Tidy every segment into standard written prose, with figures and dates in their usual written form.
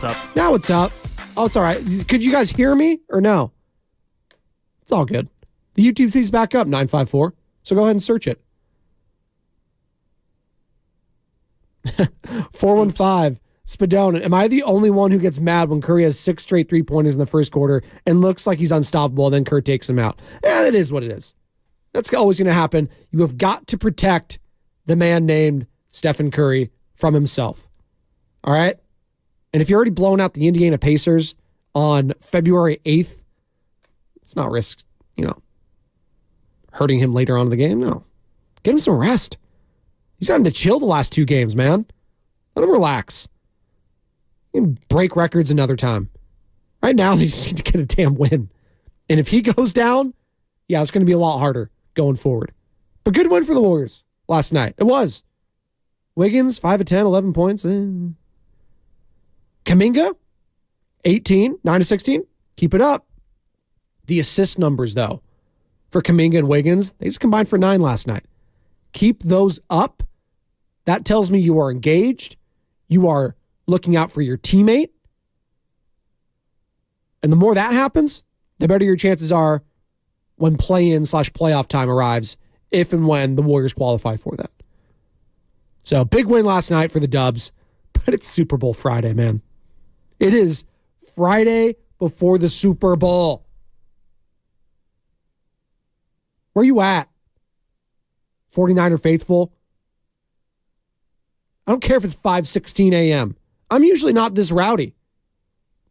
what's up. Now what's up? Oh, it's all right. Could you guys hear me or no? It's all good. The YouTube feed's back up, 954. So go ahead and search it. 415, Spadoni. Am I the only one who gets mad when Curry has 6 straight three-pointers in the first quarter and looks like he's unstoppable, and then Kerr takes him out? Yeah, it is what it is. That's always going to happen. You have got to protect the man named Stephen Curry from himself. All right? And if you're already blowing out the Indiana Pacers on February 8th, let's not risk, hurting him later on in the game. No. Get him some rest. He's gotten to chill the last 2 games, man. Let him relax. He can break records another time. Right now, they just need to get a damn win. And if he goes down, yeah, it's going to be a lot harder going forward. But good win for the Warriors last night. It was. Wiggins, 5 of 10, 11 points. Kuminga, 18, 9 of 16. Keep it up. The assist numbers, though, for Kuminga and Wiggins, they just combined for 9 last night. Keep those up. That tells me you are engaged. You are looking out for your teammate. And the more that happens, the better your chances are when play-in/playoff time arrives, if and when the Warriors qualify for that. So, big win last night for the Dubs, but it's Super Bowl Friday, man. It is Friday before the Super Bowl. Where you at? 49er faithful? I don't care if it's 5:16 a.m. I'm usually not this rowdy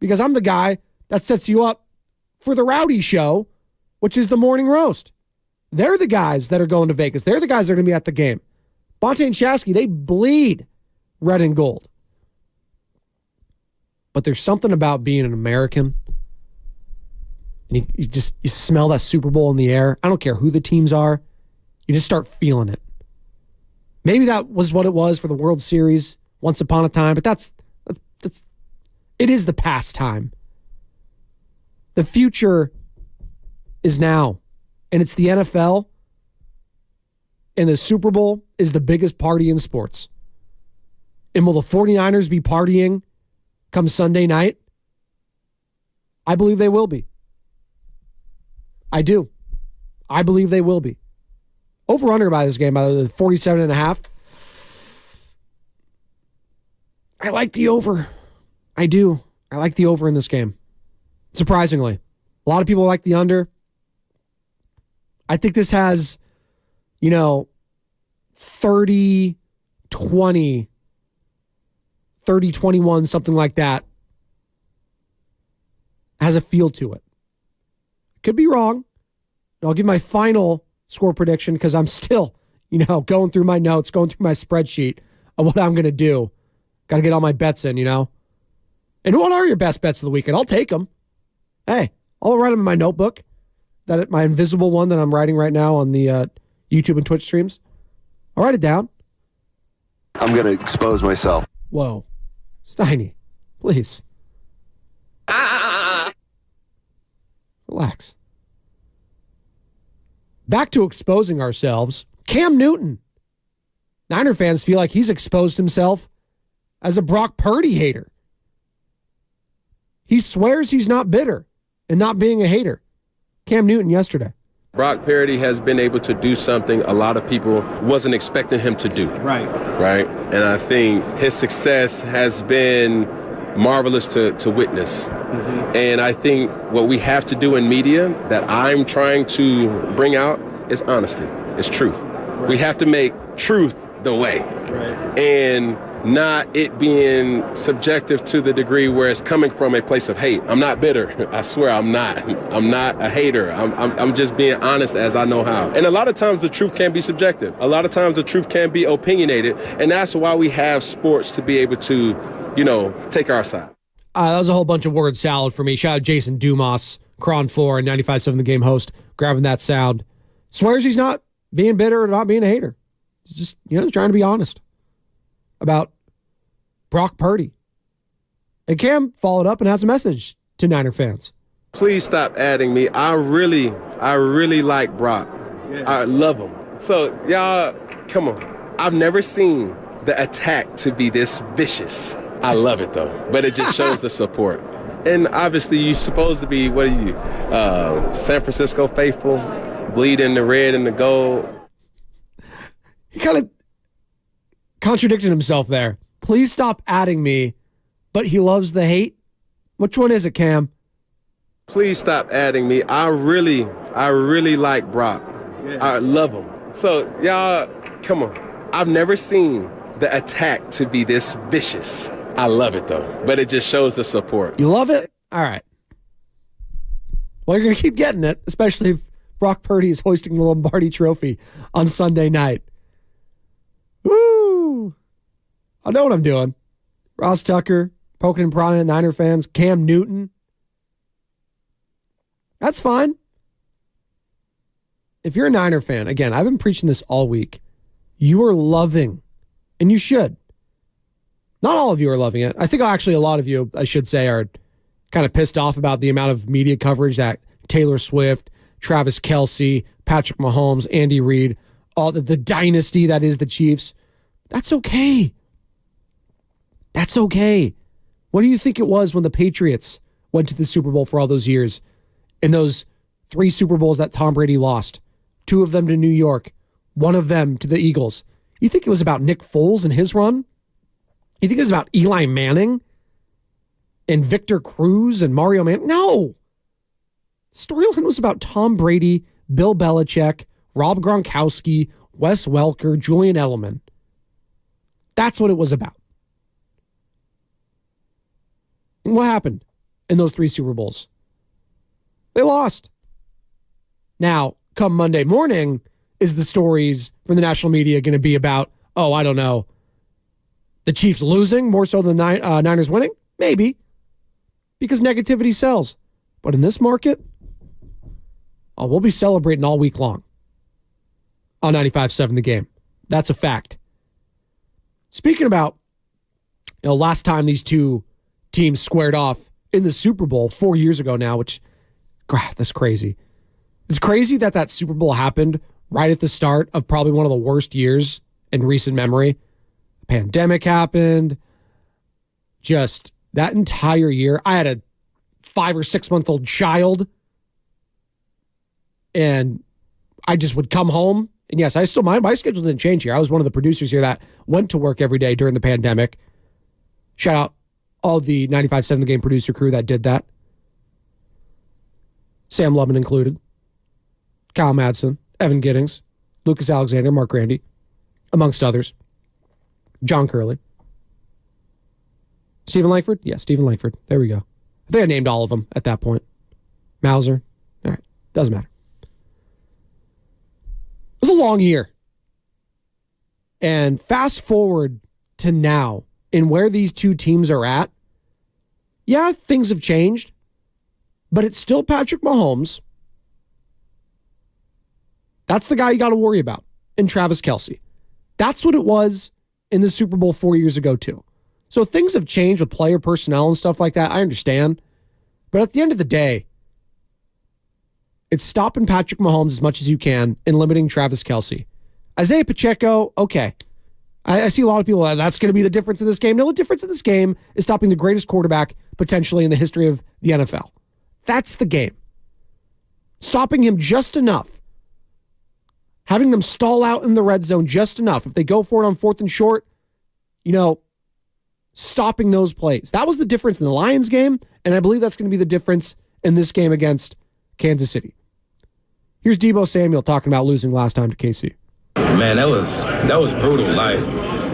because I'm the guy that sets you up for the rowdy show, which is the morning roast. They're the guys that are going to Vegas. They're the guys that are going to be at the game. Bonte and Shasky, they bleed red and gold. But there's something about being an American. And you smell that Super Bowl in the air. I don't care who the teams are. You just start feeling it. Maybe that was what it was for the World Series once upon a time, but it is the past time. The future is now, and it's the NFL, and the Super Bowl is the biggest party in sports. And will the 49ers be partying come Sunday night? I believe they will be. I do. I believe they will be. Over-under by this game, by the 47.5. I like the over. I do. I like the over in this game. Surprisingly. A lot of people like the under. I think this has, 30-20, 30-21, something like that. Has a feel to it. Could be wrong. I'll give my final score prediction because I'm still, going through my notes, going through my spreadsheet of what I'm going to do. Got to get all my bets in, And what are your best bets of the weekend? I'll take them. Hey, I'll write them in my notebook, my invisible one that I'm writing right now on the YouTube and Twitch streams. I'll write it down. I'm going to expose myself. Whoa. Steiny, please. Relax. Back to exposing ourselves. Cam Newton. Niner fans feel like he's exposed himself as a Brock Purdy hater. He swears he's not bitter and not being a hater. Cam Newton yesterday. Brock Purdy has been able to do something a lot of people wasn't expecting him to do. Right. And I think his success has been marvelous to witness. Mm-hmm. And I think what we have to do in media that I'm trying to bring out is honesty. It's truth. Right. We have to make truth the way. Right. And not it being subjective to the degree where it's coming from a place of hate. I'm not bitter. I swear I'm not. I'm not a hater. I'm just being honest as I know how. And a lot of times the truth can be subjective. A lot of times the truth can be opinionated. And that's why we have sports to be able to, take our side. That was a whole bunch of word salad for me. Shout out Jason Dumas, Cron 4 and 95.7 The Game host, grabbing that sound. Swears he's not being bitter or not being a hater. He's just, trying to be honest about Brock Purdy. And Cam followed up and has a message to Niner fans. Please stop adding me. I really like Brock. Yeah. I love him. So, y'all, come on. I've never seen the attack to be this vicious. I love it, though. But it just shows the support. And obviously, you're supposed to be, what are you, San Francisco faithful, bleed in the red and the gold. He kind of contradicted himself there. Please stop adding me, but he loves the hate. Which one is it, Cam? Please stop adding me. I really like Brock. I love him. So, y'all, come on. I've never seen the attack to be this vicious. I love it, though. But it just shows the support. You love it? All right. Well, you're going to keep getting it, especially if Brock Purdy is hoisting the Lombardi Trophy on Sunday night. Woo! I know what I'm doing. Ross Tucker, poking and prodding at Niner fans. Cam Newton. That's fine. If you're a Niner fan, again, I've been preaching this all week. You are loving, and you should. Not all of you are loving it. I think actually a lot of you, I should say, are kind of pissed off about the amount of media coverage that Taylor Swift, Travis Kelce, Patrick Mahomes, Andy Reid, all the dynasty that is the Chiefs. That's okay. That's okay. What do you think it was when the Patriots went to the Super Bowl for all those years? In those 3 Super Bowls that Tom Brady lost, 2 of them to New York, 1 of them to the Eagles. You think it was about Nick Foles and his run? You think it was about Eli Manning and Victor Cruz and Mario Manning? No. Storyline was about Tom Brady, Bill Belichick, Rob Gronkowski, Wes Welker, Julian Edelman. That's what it was about. And what happened in those 3 Super Bowls? They lost. Now, come Monday morning, is the stories from the national media going to be about, oh, I don't know, the Chiefs losing more so than the Niners winning? Maybe. Because negativity sells. But in this market, we'll be celebrating all week long on 95.7 The Game. That's a fact. Speaking about, last time these 2 teams squared off in the Super Bowl 4 years ago now, which, God, that's crazy. It's crazy that Super Bowl happened right at the start of probably one of the worst years in recent memory. The pandemic happened. Just that entire year. I had a 5 or 6 month old child. And I just would come home. And yes, my schedule didn't change here. I was one of the producers here that went to work every day during the pandemic. Shout out all the 95.7 The Game producer crew that did that. Sam Lubman included. Kyle Madsen, Evan Giddings, Lucas Alexander, Mark Grandy, amongst others. John Curley. Stephen Langford? Yeah, Stephen Langford. There we go. I think I named all of them at that point. Mauser. All right. Doesn't matter. It was a long year. And fast forward to now, in where these 2 teams are at, yeah, things have changed, but it's still Patrick Mahomes. That's the guy you got to worry about. And Travis Kelce. That's what it was in the Super Bowl 4 years ago, too. So things have changed with player personnel and stuff like that. I understand. But at the end of the day, it's stopping Patrick Mahomes as much as you can and limiting Travis Kelce. Isaiah Pacheco, okay. I see a lot of people, that's going to be the difference in this game. No, the difference in this game is stopping the greatest quarterback potentially in the history of the NFL. That's the game. Stopping him just enough. Having them stall out in the red zone just enough. If they go for it on 4th and short, stopping those plays. That was the difference in the Lions game, and I believe that's going to be the difference in this game against Kansas City. Here's Deebo Samuel talking about losing last time to KC. Man, that was brutal. Like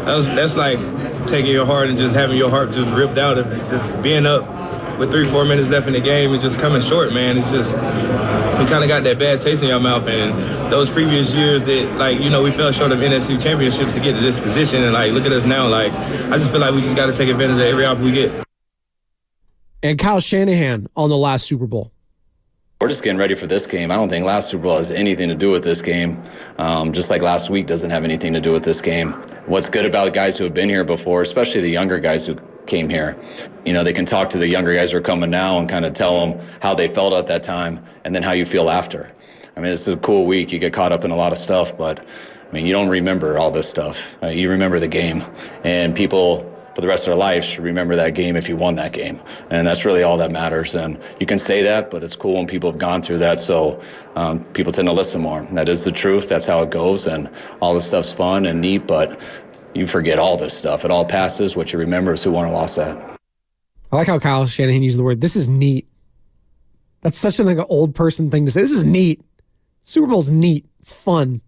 that's like taking your heart and just having your heart just ripped out of it. Just being up with 3-4 minutes left in the game and just coming short, man. It's just you kind of got that bad taste in your mouth. And those previous years that we fell short of NFC championships to get to this position, and look at us now. I just feel like we just got to take advantage of every opportunity we get. And Kyle Shanahan on the last Super Bowl. We're just getting ready for this game. I don't think last Super Bowl has anything to do with this game. Just like last week doesn't have anything to do with this game. What's good about guys who have been here before, especially the younger guys who came here, they can talk to the younger guys who are coming now and kind of tell them how they felt at that time and then how you feel after. I mean, it's a cool week. You get caught up in a lot of stuff, but, you don't remember all this stuff. You remember the game. And people for the rest of their lives should remember that game if you won that game. And that's really all that matters. And you can say that, but it's cool when people have gone through that. So people tend to listen more. That is the truth. That's how it goes. And all this stuff's fun and neat, but you forget all this stuff. It all passes. What you remember is who won or lost that. I like how Kyle Shanahan used the word, this is neat. That's such an old person thing to say. This is neat. Super Bowl's neat. It's fun.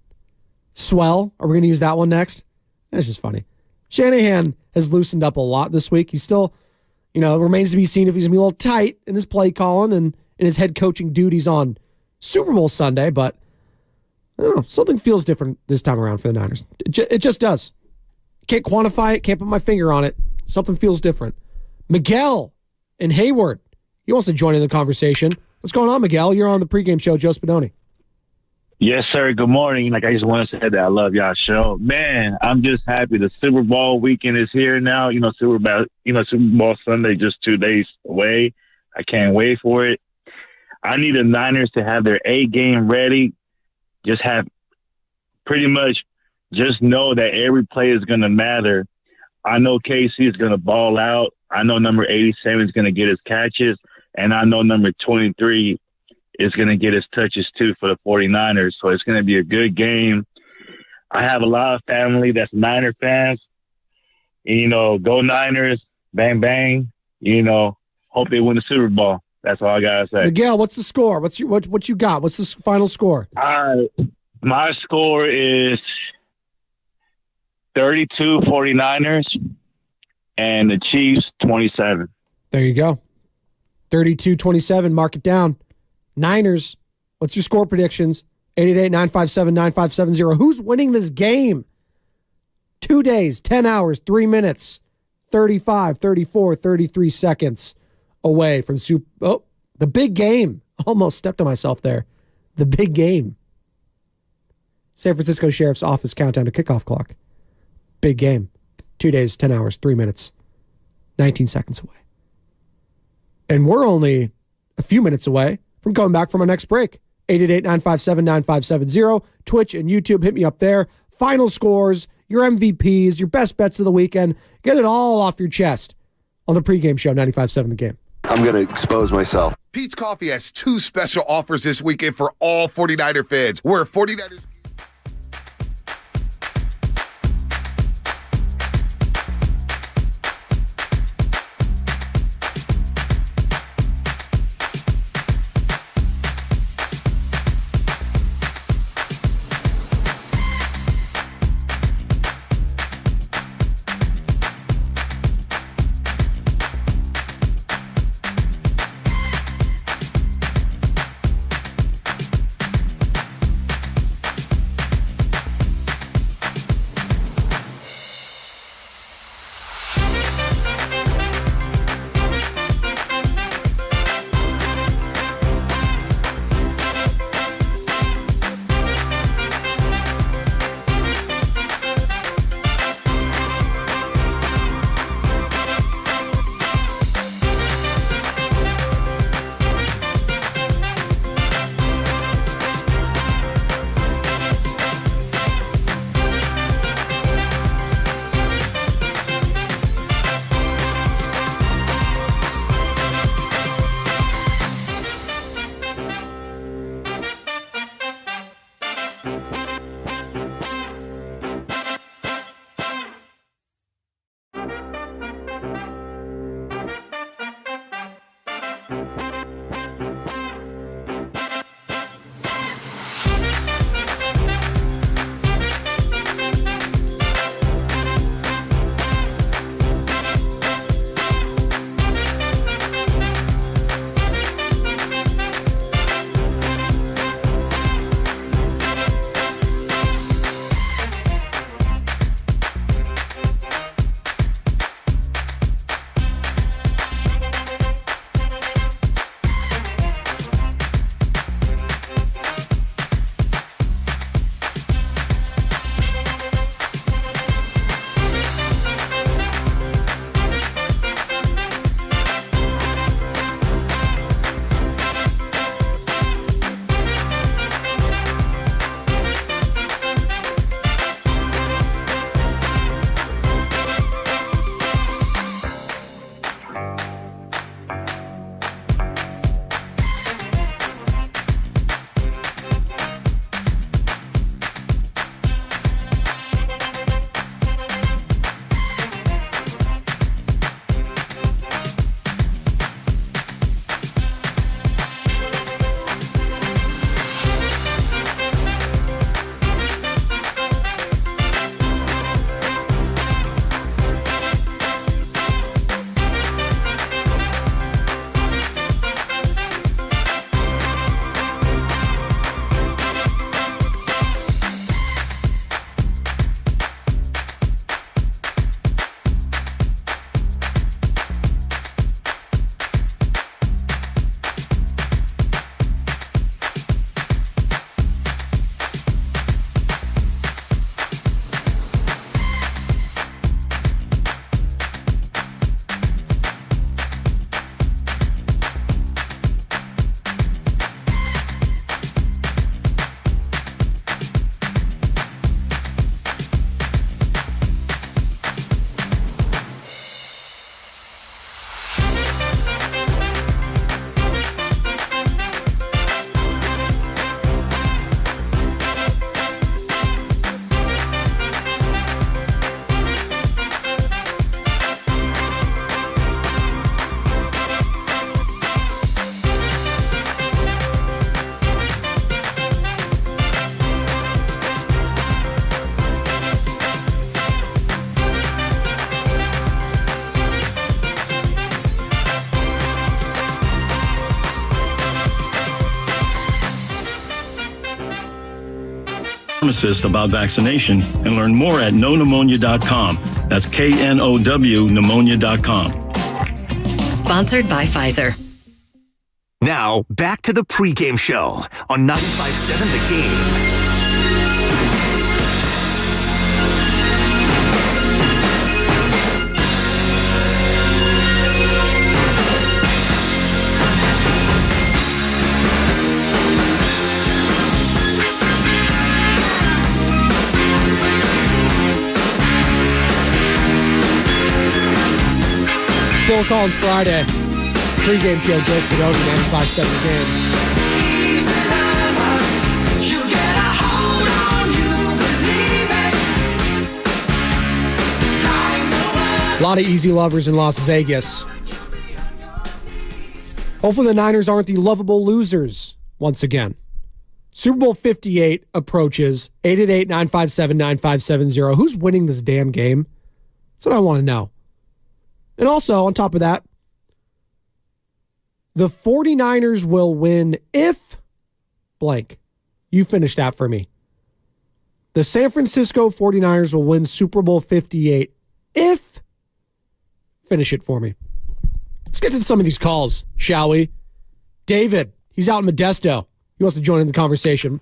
Swell. Are we going to use that one next? That's just funny. Shanahan has loosened up a lot this week. He's still, it remains to be seen if he's going to be a little tight in his play calling and in his head coaching duties on Super Bowl Sunday, but I don't know. Something feels different this time around for the Niners. It just does. Can't quantify it. Can't put my finger on it. Something feels different. Miguel in Hayward. He wants to join in the conversation. What's going on, Miguel? You're on the pregame show, Joe Spadoni. Yes, sir. Good morning. I just want to say that I love y'all show. Man, I'm just happy the Super Bowl weekend is here now. Super Bowl Sunday just 2 days away. I can't wait for it. I need the Niners to have their A game ready. Just have pretty much just know that every play is going to matter. I know KC is going to ball out. I know number 87 is going to get his catches. And I know number 23 is going to get his touches too for the 49ers. So it's going to be a good game. I have a lot of family that's Niner fans. And, go Niners, bang, bang. Hope they win the Super Bowl. That's all I got to say. Miguel, what's the score? What you got? What's the final score? My score is 32 49ers and the Chiefs 27. There you go. 32-27. Mark it down. Niners, what's your score predictions? 888-957-9570. Who's winning this game? 2 days, 10 hours, 3 minutes, 35, 34, 33 seconds away from the big game. Almost stepped on myself there. The big game. San Francisco Sheriff's Office countdown to kickoff clock. Big game. 2 days, 10 hours, 3 minutes, 19 seconds away. And we're only a few minutes away from coming back from our next break. 888-957-9570. Twitch and YouTube, hit me up there. Final scores, your MVPs, your best bets of the weekend. Get it all off your chest on the pregame show, 95.7 The Game. I'm going to expose myself. Pete's Coffee has 2 special offers this weekend for all 49er fans. We're 49ers. pharmacist about vaccination and learn more at knowpneumonia.com. That's KNOW pneumonia.com. Sponsored by Pfizer. Now, back to the pregame show on 95.7 The Game. Phil Collins Friday. Pregame show, Joe Spadoni, 95.7 The Game. A lot of easy lovers in Las Vegas. Hopefully the Niners aren't the lovable losers once again. Super Bowl 58 approaches. 888-957-9570. Who's winning this damn game? That's what I want to know. And also, on top of that, the 49ers will win if blank. You finish that for me. The San Francisco 49ers will win Super Bowl 58 if finish it for me. Let's get to some of these calls, shall we? David, he's out in Modesto. He wants to join in the conversation.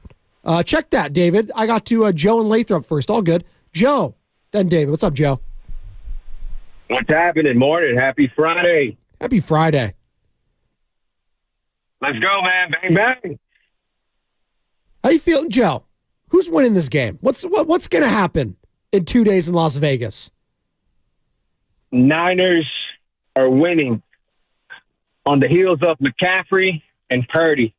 Check that, David. I got to Joe and Lathrop first. All good. Joe, then David. What's up, Joe? What's happening? Morning. Happy Friday. Happy Friday. Let's go, man. Bang, bang. How you feeling, Joe? Who's winning this game? What's going to happen in 2 days in Las Vegas? Niners are winning on the heels of McCaffrey and Purdy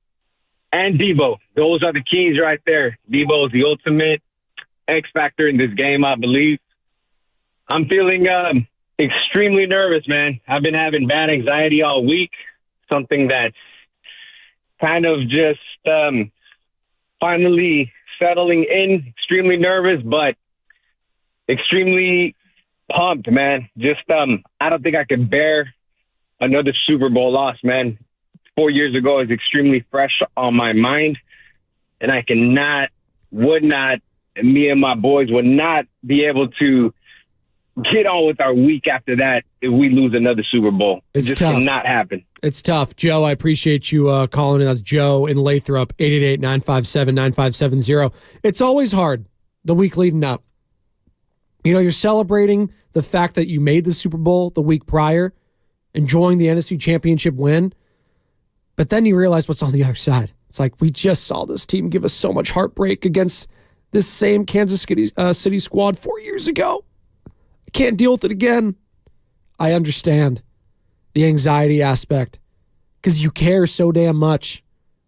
and Debo. Those are the keys right there. Debo is the ultimate X factor in this game, I believe. I'm feeling extremely nervous, man. I've been having bad anxiety all week, something that's kind of just finally settling in. Extremely nervous, but extremely pumped, man. Just I don't think I could bear another Super Bowl loss, man. 4 years ago is extremely fresh on my mind, and I would not, me and my boys would not be able to get on with our week after that if we lose another Super Bowl. It's it just tough. cannot happen. It's tough. Joe, I appreciate you calling in. That's Joe in Lathrop, 888-957-9570. It's always hard the week leading up. You know, you're celebrating the fact that you made the Super Bowl the week prior, enjoying the NFC Championship win, but then you realize what's on the other side. It's like, we just saw this team give us so much heartbreak against this same Kansas City squad 4 years ago. I can't deal with it again. I understand the anxiety aspect because you care so damn much.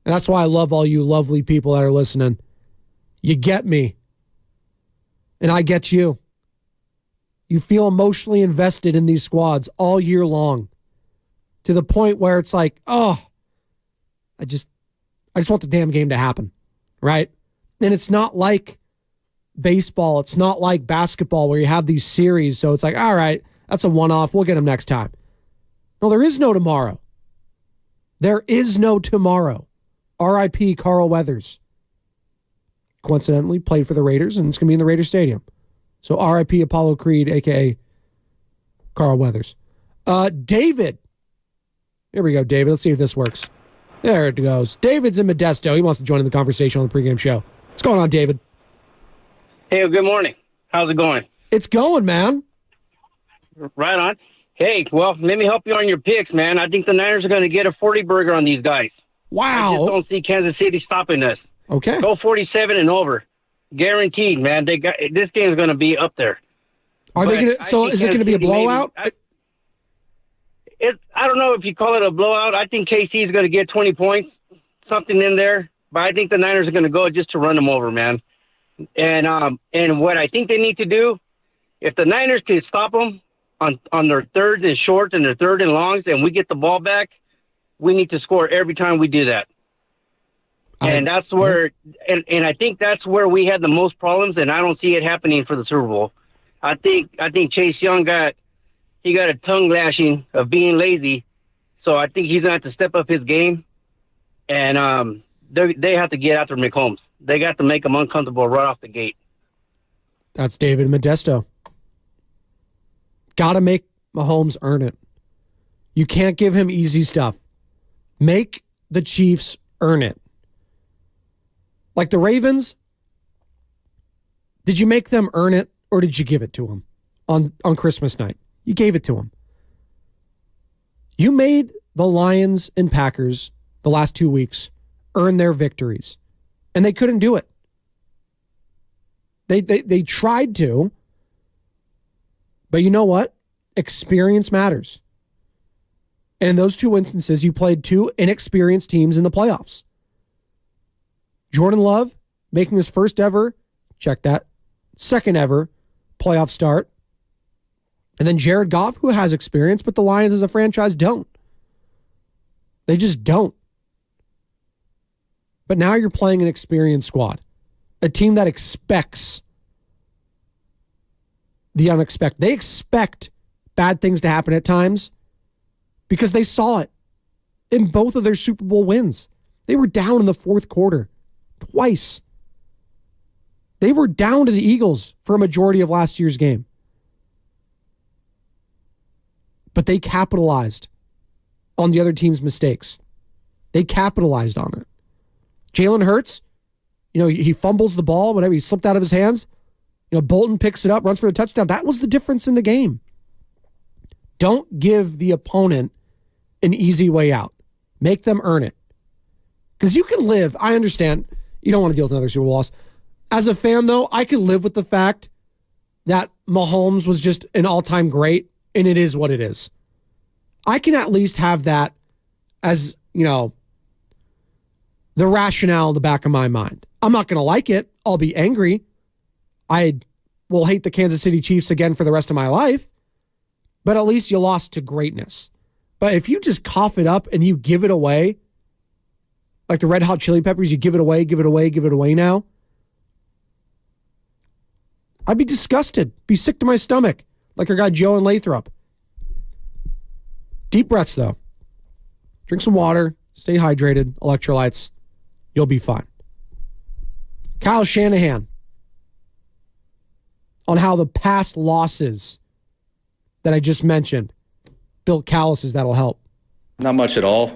And that's why I love all you lovely people that are listening. You get me. And I get you. You feel emotionally invested in these squads all year long to the point where it's like, oh, I just want the damn game to happen, right? And it's not like baseball. It's not like basketball where you have these series. So it's like, all right, that's a one-off. We'll get them next time. No, there is no tomorrow. There is no tomorrow. R.I.P. Carl Weathers. Coincidentally, played for the Raiders, and it's going to be in the Raider Stadium. So R.I.P. Apollo Creed, a.k.a. Carl Weathers. David. Here we go, David. Let's see if this works. There it goes. David's in Modesto. He wants to join in the conversation on the pregame show. What's going on, David? Hey, good morning. How's it going? It's going, man. Right on. Hey, well, let me help you on your picks, man. I think the Niners are going to get a 40 burger on these guys. Wow. I just don't see Kansas City stopping us. Okay. Go 47 and over. Guaranteed, man. This game is going to be up there. Are they going to? So is it going to be a blowout? I don't know if you call it a blowout. I think KC is going to get 20 points, something in there. But I think the Niners are going to go just to run them over, man. And what I think they need to do, if the Niners can stop them on their thirds and shorts and their third and longs, and we get the ball back, we need to score every time we do that. And that's where, and I think that's where we had the most problems, and I don't see it happening for the Super Bowl. I think Chase Young got a tongue lashing of being lazy, so I think he's gonna have to step up his game, and they have to get after McCombs. they got to make them uncomfortable right off the gate. That's David Modesto. Got to make Mahomes earn it. You can't give him easy stuff. Make the Chiefs earn it. Like the Ravens, did you make them earn it or did you give it to them on Christmas night? You gave it to them. You made the Lions and Packers the last 2 weeks earn their victories, and they couldn't do it. They tried to, but you know what? Experience matters. And in those two instances, you played two inexperienced teams in the playoffs. Jordan Love making his first ever, check that, second ever playoff start. And then Jared Goff, who has experience, but the Lions as a franchise don't. They just don't. But now you're playing an experienced squad. A team that expects the unexpected. They expect bad things to happen at times because they saw it in both of their Super Bowl wins. They were down in the fourth quarter twice. They were down to the Eagles for a majority of last year's game. But they capitalized on the other team's mistakes. They capitalized on it. Jalen Hurts, he fumbles the ball, whatever, he slipped out of his hands. Bolton picks it up, runs for the touchdown. That was the difference in the game. Don't give the opponent an easy way out. Make them earn it. Because you can live, I understand, you don't want to deal with another Super Bowl loss. As a fan, though, I can live with the fact that Mahomes was just an all-time great, and it is what it is. I can at least have that as, the rationale in the back of my mind. I'm not going to like it. I'll be angry. I will hate the Kansas City Chiefs again for the rest of my life. But at least you lost to greatness. But if you just cough it up and you give it away, like the Red Hot Chili Peppers, you give it away now, I'd be disgusted, be sick to my stomach, like our guy Joe in Lathrop. Deep breaths, though. Drink some water, stay hydrated, electrolytes. You'll be fine. Kyle Shanahan on how the past losses that I just mentioned built calluses that'll help. Not much at all.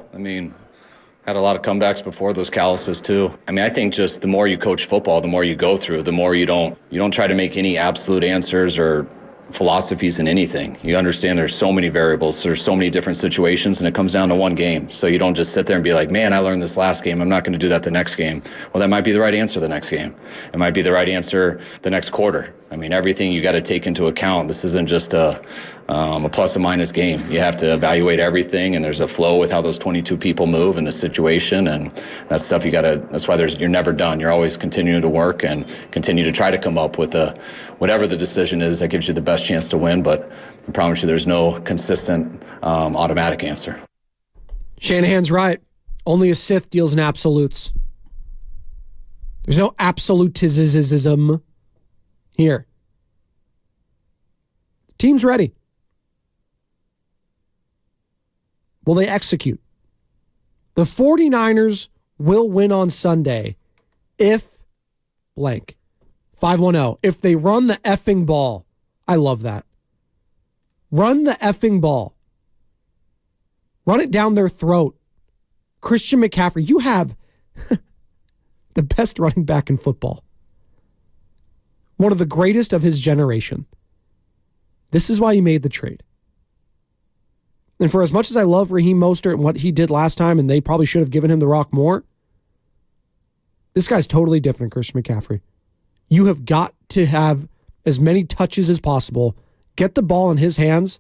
Had a lot of comebacks before those calluses too. I think just the more you coach football, the more you go through, the more you don't try to make any absolute answers or philosophies in anything. You understand there's so many variables, there's so many different situations, and it comes down to one game. So you don't just sit there and be like, man, I learned this last game, I'm not going to do that the next game. Well, that might be the right answer the next game. It might be the right answer the next quarter. Everything you got to take into account. This isn't just a plus and minus game. You have to evaluate everything, and there's a flow with how those 22 people move in the situation, and that stuff that's why you're never done. You're always continuing to work and continue to try to come up with whatever the decision is that gives you the best chance to win, but I promise you there's no consistent automatic answer. Shanahan's right. Only a Sith deals in absolutes. There's no absolutism here. The team's ready. Will they execute? The 49ers will win on Sunday if blank. 510. If they run the effing ball. I love that. Run the effing ball. Run it down their throat. Christian McCaffrey, you have the best running back in football. One of the greatest of his generation. This is why he made the trade. And for as much as I love Raheem Mostert and what he did last time, and they probably should have given him the rock more, this guy's totally different, Christian McCaffrey. You have got to have as many touches as possible. Get the ball in his hands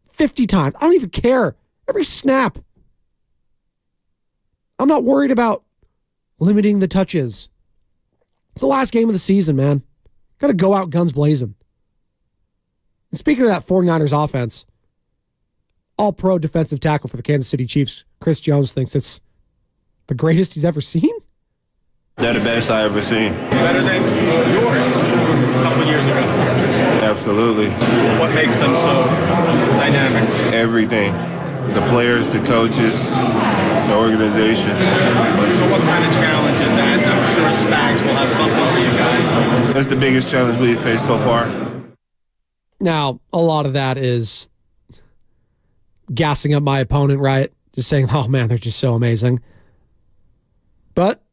50 times. I don't even care. Every snap. I'm not worried about limiting the touches. It's the last game of the season, man. Got to go out guns blazing. And speaking of that 49ers offense, all-pro defensive tackle for the Kansas City Chiefs, Chris Jones, thinks it's the greatest he's ever seen. They're the best I've ever seen. Better than yours a couple years ago. Absolutely. What makes them so dynamic? Everything. The players, the coaches, the organization. So what kind of challenge is that? I'm sure Spags will have something for you guys. That's the biggest challenge we've faced so far. Now, a lot of that is gassing up my opponent, right? Just saying, oh man, they're just so amazing. But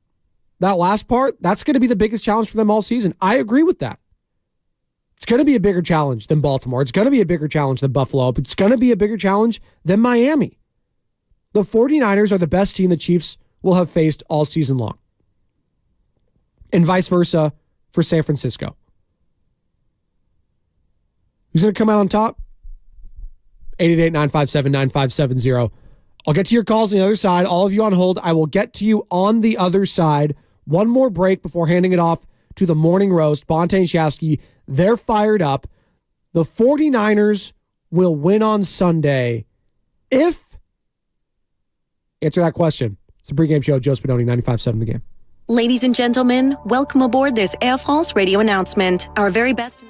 that last part, that's going to be the biggest challenge for them all season. I agree with that. It's going to be a bigger challenge than Baltimore. It's going to be a bigger challenge than Buffalo. But it's going to be a bigger challenge than Miami. The 49ers are the best team the Chiefs will have faced all season long. And vice versa for San Francisco. Who's going to come out on top? 888-957-9570. I'll get to your calls on the other side. All of you on hold, I will get to you on the other side. One more break before handing it off to the Morning Roast. Bonta and Shasky, they're fired up. The 49ers will win on Sunday if... Answer that question. It's the pregame show, Joe Spadoni, 95.7 The Game. Ladies and gentlemen, welcome aboard this Air France radio announcement. Our very best...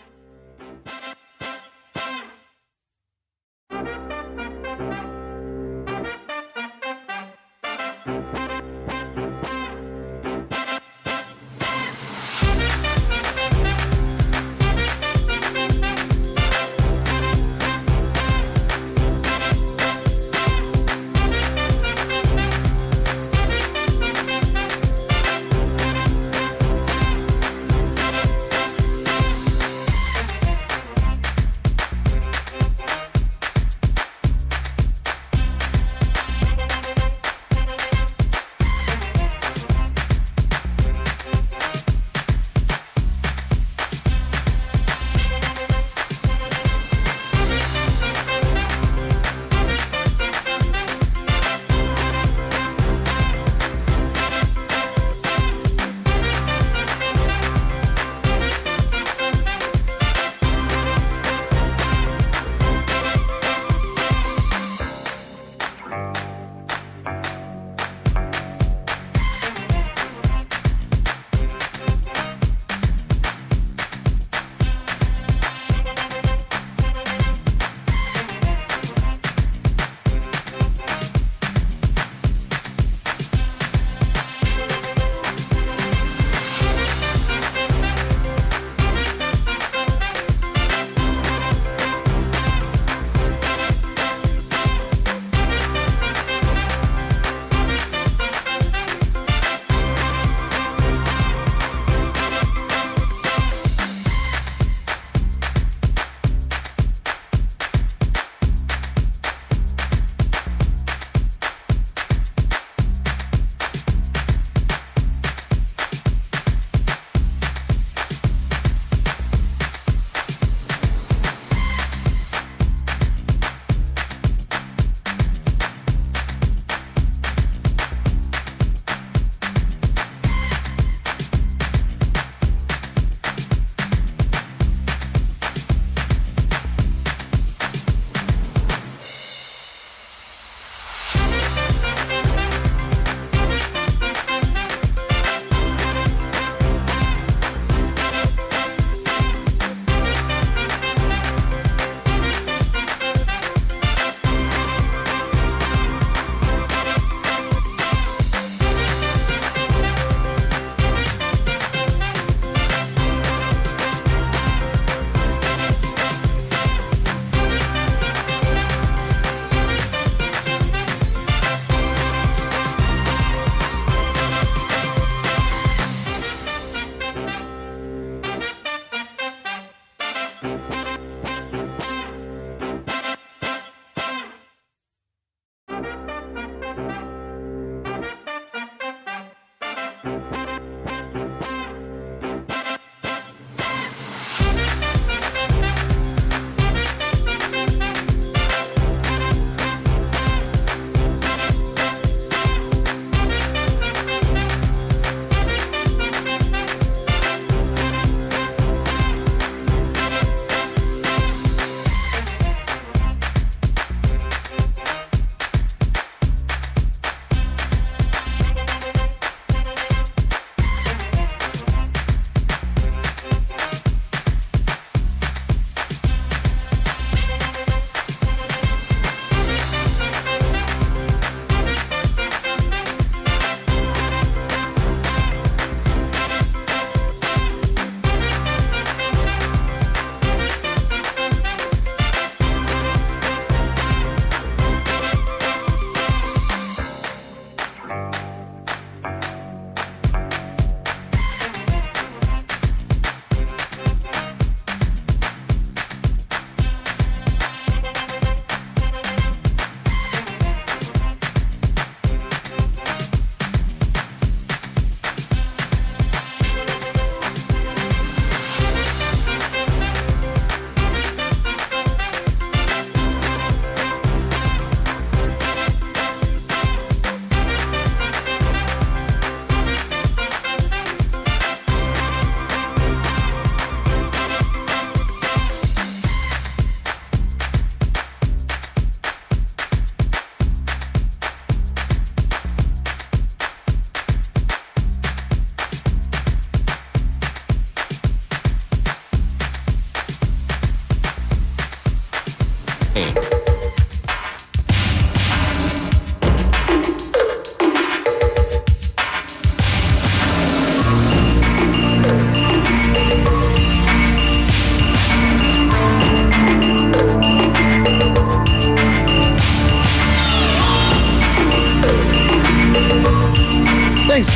Thanks,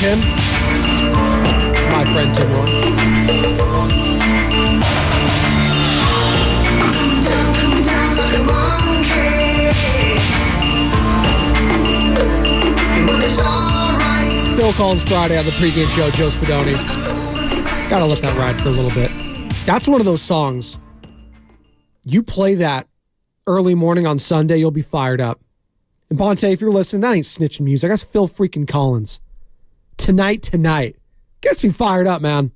Tim. My friend Tim Roy. Phil Collins Friday on the pregame show, Joe Spadoni. Gotta let that ride for a little bit. That's one of those songs. You play that early morning on Sunday, you'll be fired up. And Bonte, if you're listening, that ain't snitching music. That's Phil freaking Collins. Tonight. Gets me fired up, man.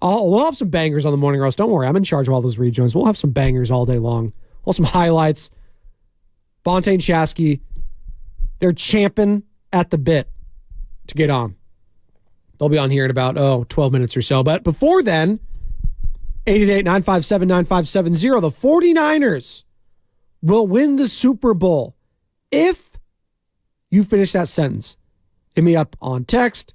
We'll have some bangers on the morning roast. Don't worry, I'm in charge of all those rejoins. We'll have some bangers all day long. We'll have some highlights. Bonte and Chasky, they're champing at the bit to get on. They'll be on here in about, 12 minutes or so. But before then, 888-957-9570, the 49ers will win the Super Bowl if you finish that sentence. Hit me up on text.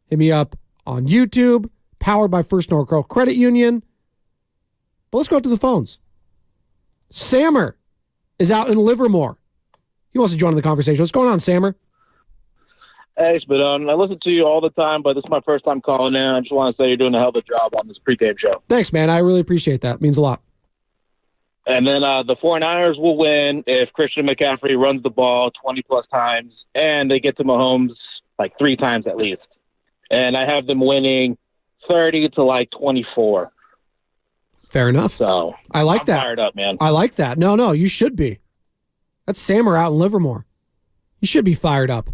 Hit me up on YouTube. Powered by First North Grove Credit Union. But let's go to the phones. Sammer is out in Livermore. He wants to join in the conversation. What's going on, Sammer? Hey, Spadoni. I listen to you all the time, but this is my first time calling in. I just want to say you're doing a hell of a job on this pregame show. Thanks, man. I really appreciate that. It means a lot. And then the 49ers will win if Christian McCaffrey runs the ball 20-plus times, and they get to Mahomes like 3 times at least. And I have them winning 30-24. Fair enough. So I like that. Fired up, man. I like that. No, you should be. That's Sammer out in Livermore. You should be fired up.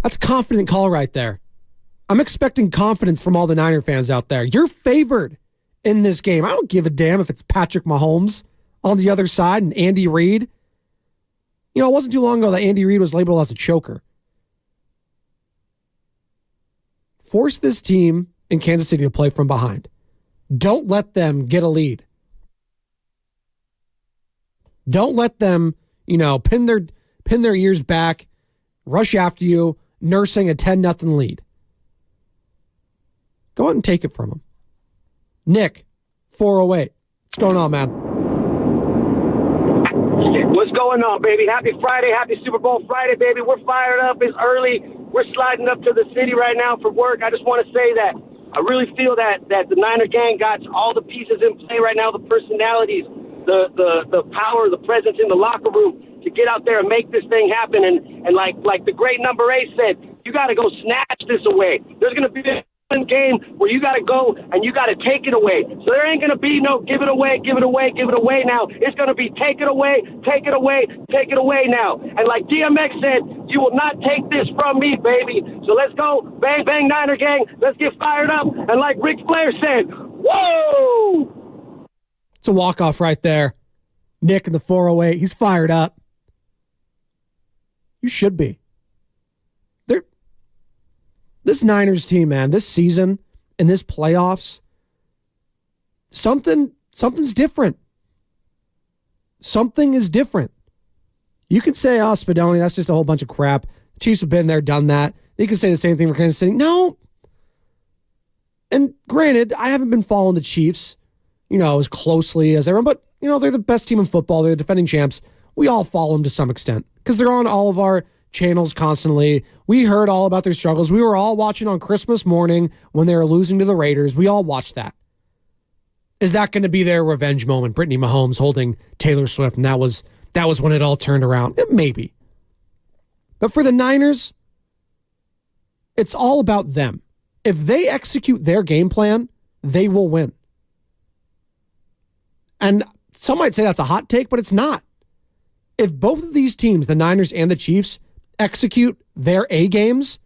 That's a confident call right there. I'm expecting confidence from all the Niner fans out there. You're favored in this game. I don't give a damn if it's Patrick Mahomes on the other side and Andy Reid. You know, it wasn't too long ago that Andy Reid was labeled as a choker. Force this team in Kansas City to play from behind. Don't let them get a lead. Don't let them, pin their ears back, rush after you, nursing a 10-0 lead. Go ahead and take it from them. Nick, 408. What's going on, man? What's going on, baby? Happy Friday. Happy Super Bowl Friday, baby. We're fired up. It's early. We're sliding up to the city right now for work. I just want to say that I really feel that the Niner gang got all the pieces in play right now, the personalities, the power, the presence in the locker room to get out there and make this thing happen. And like the great number 8 said, you got to go snatch this away. There's going to be a game where you got to go and you got to take it away. So there ain't going to be no give it away now. It's going to be take it away now. And like DMX said, you will not take this from me, baby. So let's go, bang, bang, Niner gang. Let's get fired up. And like Ric Flair said, whoa! It's a walk-off right there. Nick in the 408, he's fired up. You should be. This Niners team, man, this season and this playoffs, something's different. Something is different. You could say, Spadoni, that's just a whole bunch of crap. The Chiefs have been there, done that. You could say the same thing for Kansas City. No. And granted, I haven't been following the Chiefs, as closely as everyone, but, they're the best team in football. They're the defending champs. We all follow them to some extent because they're on all of our channels constantly. We heard all about their struggles. We were all watching on Christmas morning when they were losing to the Raiders. We all watched that. Is that going to be their revenge moment? Brittany Mahomes holding Taylor Swift, and that was when it all turned around. Maybe. But for the Niners, it's all about them. If they execute their game plan, they will win. And some might say that's a hot take, but it's not. If both of these teams, the Niners and the Chiefs, execute their A games,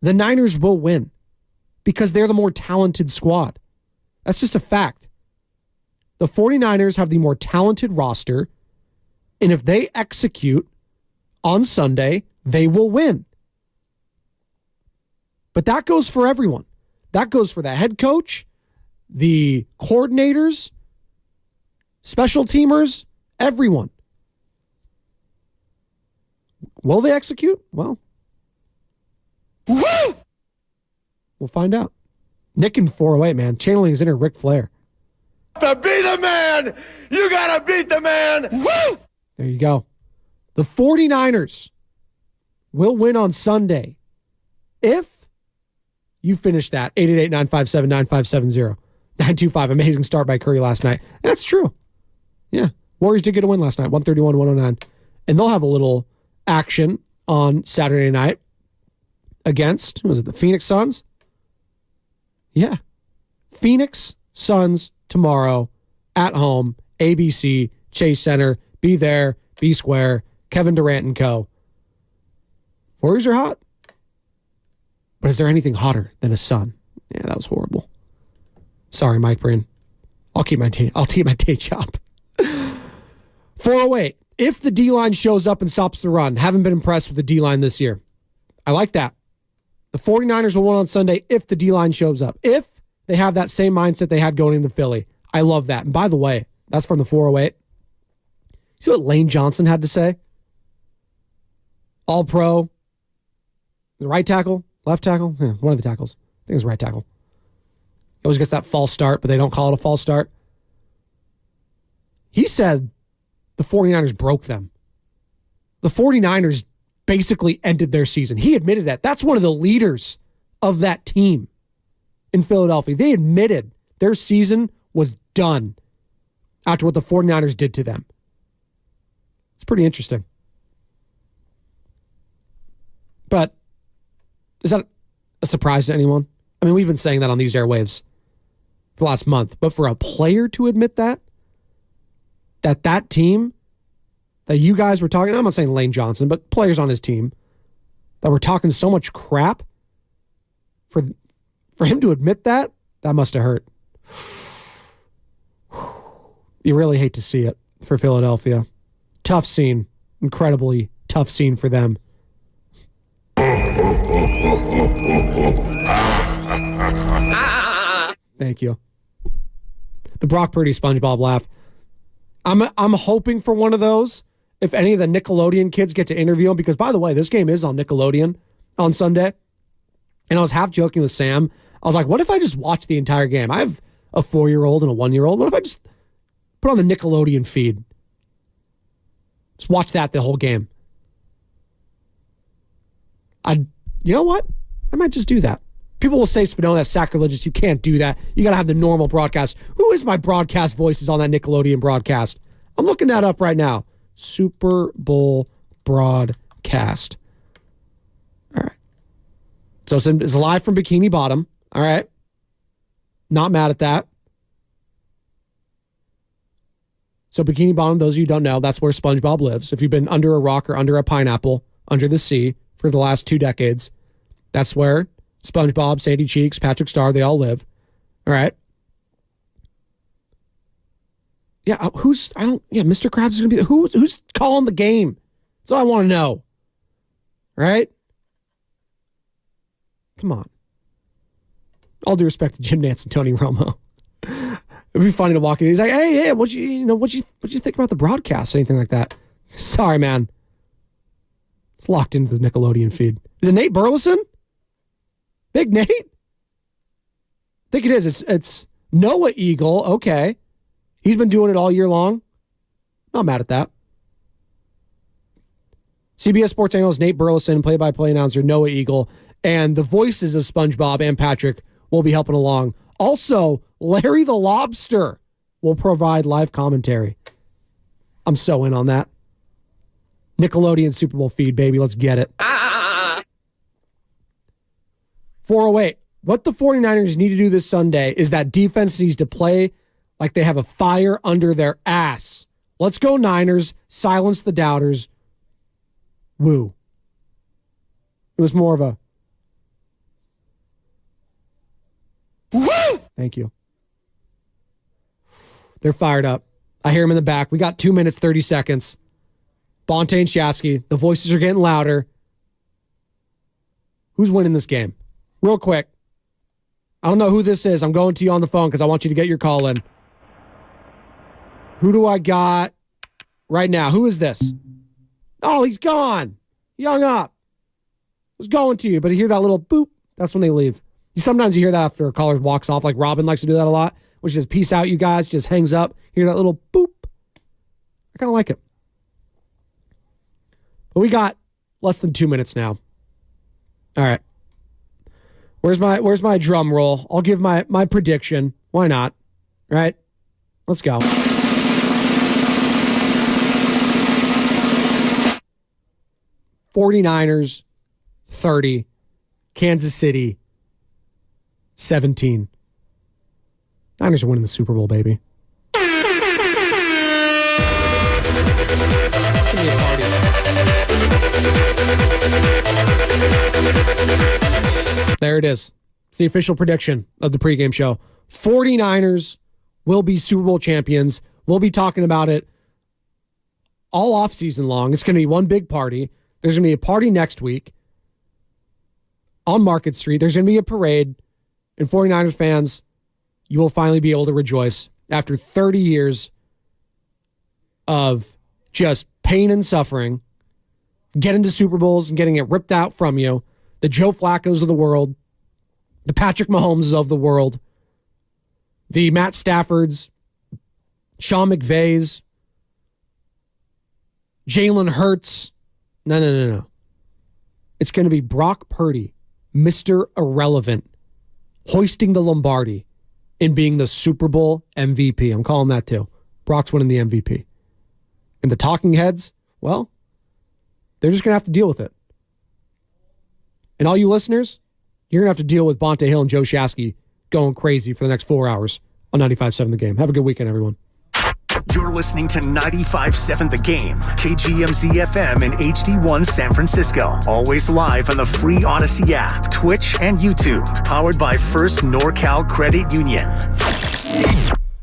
the Niners will win because they're the more talented squad. That's just a fact. The 49ers have the more talented roster, and if they execute on Sunday, they will win. But that goes for everyone. That goes for the head coach, the coordinators, special teamers, everyone. Will they execute? Well, we'll find out. Nick in 408, man. Channeling his inner Ric Flair. To be the man, you got to beat the man. Woo! There you go. The 49ers will win on Sunday if you finish that. 888-957-9570. 925. Amazing start by Curry last night. That's true. Yeah. Warriors did get a win last night, 131-109. And they'll have a little action on Saturday night against, was it the Phoenix Suns? Yeah. Phoenix Suns tomorrow at home, ABC, Chase Center. Be there, be square. Kevin Durant and co. Warriors are hot. But is there anything hotter than a sun? Yeah, that was horrible. Sorry, Mike Breen. I'll keep my day job. 408. If the D-line shows up and stops the run, haven't been impressed with the D-line this year. I like that. The 49ers will win on Sunday if the D-line shows up. If they have that same mindset they had going into Philly. I love that. And by the way, that's from the 408. See what Lane Johnson had to say? All pro. The right tackle? Left tackle? Yeah, one of the tackles. I think it was right tackle. He always gets that false start, but they don't call it a false start. He said the 49ers broke them. The 49ers basically ended their season. He admitted that. That's one of the leaders of that team in Philadelphia. They admitted their season was done after what the 49ers did to them. It's pretty interesting. But is that a surprise to anyone? I mean, we've been saying that on these airwaves for the last month. But for a player to admit that team that you guys were talking, I'm not saying Lane Johnson, but players on his team that were talking so much crap, for him to admit that must have hurt. You really hate to see it for Philadelphia. Tough scene. Incredibly tough scene for them. Thank you. The Brock Purdy SpongeBob laugh. I'm hoping for one of those if any of the Nickelodeon kids get to interview him, because, by the way, this game is on Nickelodeon on Sunday. And I was half joking with Sam. I was like, what if I just watch the entire game? I have a 4-year-old and a 1-year-old. What if I just put on the Nickelodeon feed? Just watch that the whole game. You know what? I might just do that. People will say, Spadoni, that's sacrilegious. You can't do that. You got to have the normal broadcast. Who is my broadcast voices on that Nickelodeon broadcast? I'm looking that up right now. Super Bowl broadcast. All right. So it's live from Bikini Bottom. All right. Not mad at that. So Bikini Bottom, those of you who don't know, that's where SpongeBob lives. If you've been under a rock or under a pineapple, under the sea for the last 2 decades, that's where SpongeBob, Sandy Cheeks, Patrick Star, they all live. All right. Yeah, Mr. Krabs is going to be, who's calling the game? That's what I want to know. Right? Come on. All due respect to Jim Nance and Tony Romo. It'd be funny to walk in. He's like, hey, what'd you think about the broadcast? Anything like that? Sorry, man. It's locked into the Nickelodeon feed. Is it Nate Burleson? Big Nate? I think it is. It's Noah Eagle. Okay. He's been doing it all year long. Not mad at that. CBS Sports analyst Nate Burleson, play-by-play announcer Noah Eagle, and the voices of SpongeBob and Patrick will be helping along. Also, Larry the Lobster will provide live commentary. I'm so in on that. Nickelodeon Super Bowl feed, baby. Let's get it. 408. What the 49ers need to do this Sunday is that defense needs to play like they have a fire under their ass. Let's go Niners. Silence the doubters. Woo. It was more of a woo! Thank you. They're fired up. I hear him in the back. We got 2 minutes, 30 seconds. Bonte and Shasky. The voices are getting louder. Who's winning this game? Real quick. I don't know who this is. I'm going to you on the phone because I want you to get your call in. Who do I got right now? Who is this? Oh, he's gone. He hung up. I was going to you, but you hear that little boop. That's when they leave. Sometimes you hear that after a caller walks off, like Robin likes to do that a lot, which is peace out, you guys, just hangs up. Hear that little boop. I kind of like it. But we got less than 2 minutes now. All right. Where's my drum roll? I'll give my prediction. Why not? Right? Let's go. '49ers 30, Kansas City 17. Niners are winning the Super Bowl, baby. Give me a party. There it is. It's the official prediction of the pregame show. 49ers will be Super Bowl champions. We'll be talking about it all offseason long. It's going to be one big party. There's going to be a party next week on Market Street. There's going to be a parade. And 49ers fans, you will finally be able to rejoice after 30 years of just pain and suffering, getting to Super Bowls and getting it ripped out from you. The Joe Flacco's of the world, the Patrick Mahomes of the world, the Matt Staffords, Sean McVays, Jalen Hurts. No. It's going to be Brock Purdy, Mr. Irrelevant, hoisting the Lombardi and being the Super Bowl MVP. I'm calling that too. Brock's winning the MVP. And the talking heads, well, they're just going to have to deal with it. And all you listeners, you're going to have to deal with Bonte Hill and Joe Shasky going crazy for the next 4 hours on 95.7 The Game. Have a good weekend, everyone. You're listening to 95.7 The Game, KGMZ FM and HD1 San Francisco. Always live on the free Odyssey app, Twitch, and YouTube. Powered by First NorCal Credit Union.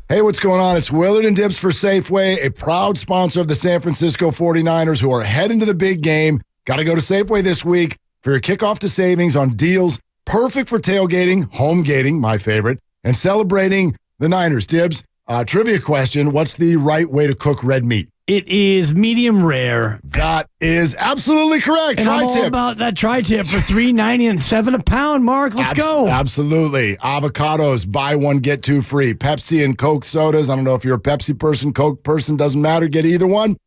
Hey, what's going on? It's Willard and Dibbs for Safeway, a proud sponsor of the San Francisco 49ers who are heading to the big game. Got to go to Safeway this week for your kickoff to savings on deals perfect for tailgating, home gating, my favorite, and celebrating the Niners. Dibbs, trivia question. What's the right way to cook red meat? It is medium rare. That is absolutely correct. And I'm all about that tri-tip for $3.90 and $7 a pound, Mark. Let's go. Absolutely. Avocados, buy one, get two free. Pepsi and Coke sodas. I don't know if you're a Pepsi person, Coke person, doesn't matter. Get either one.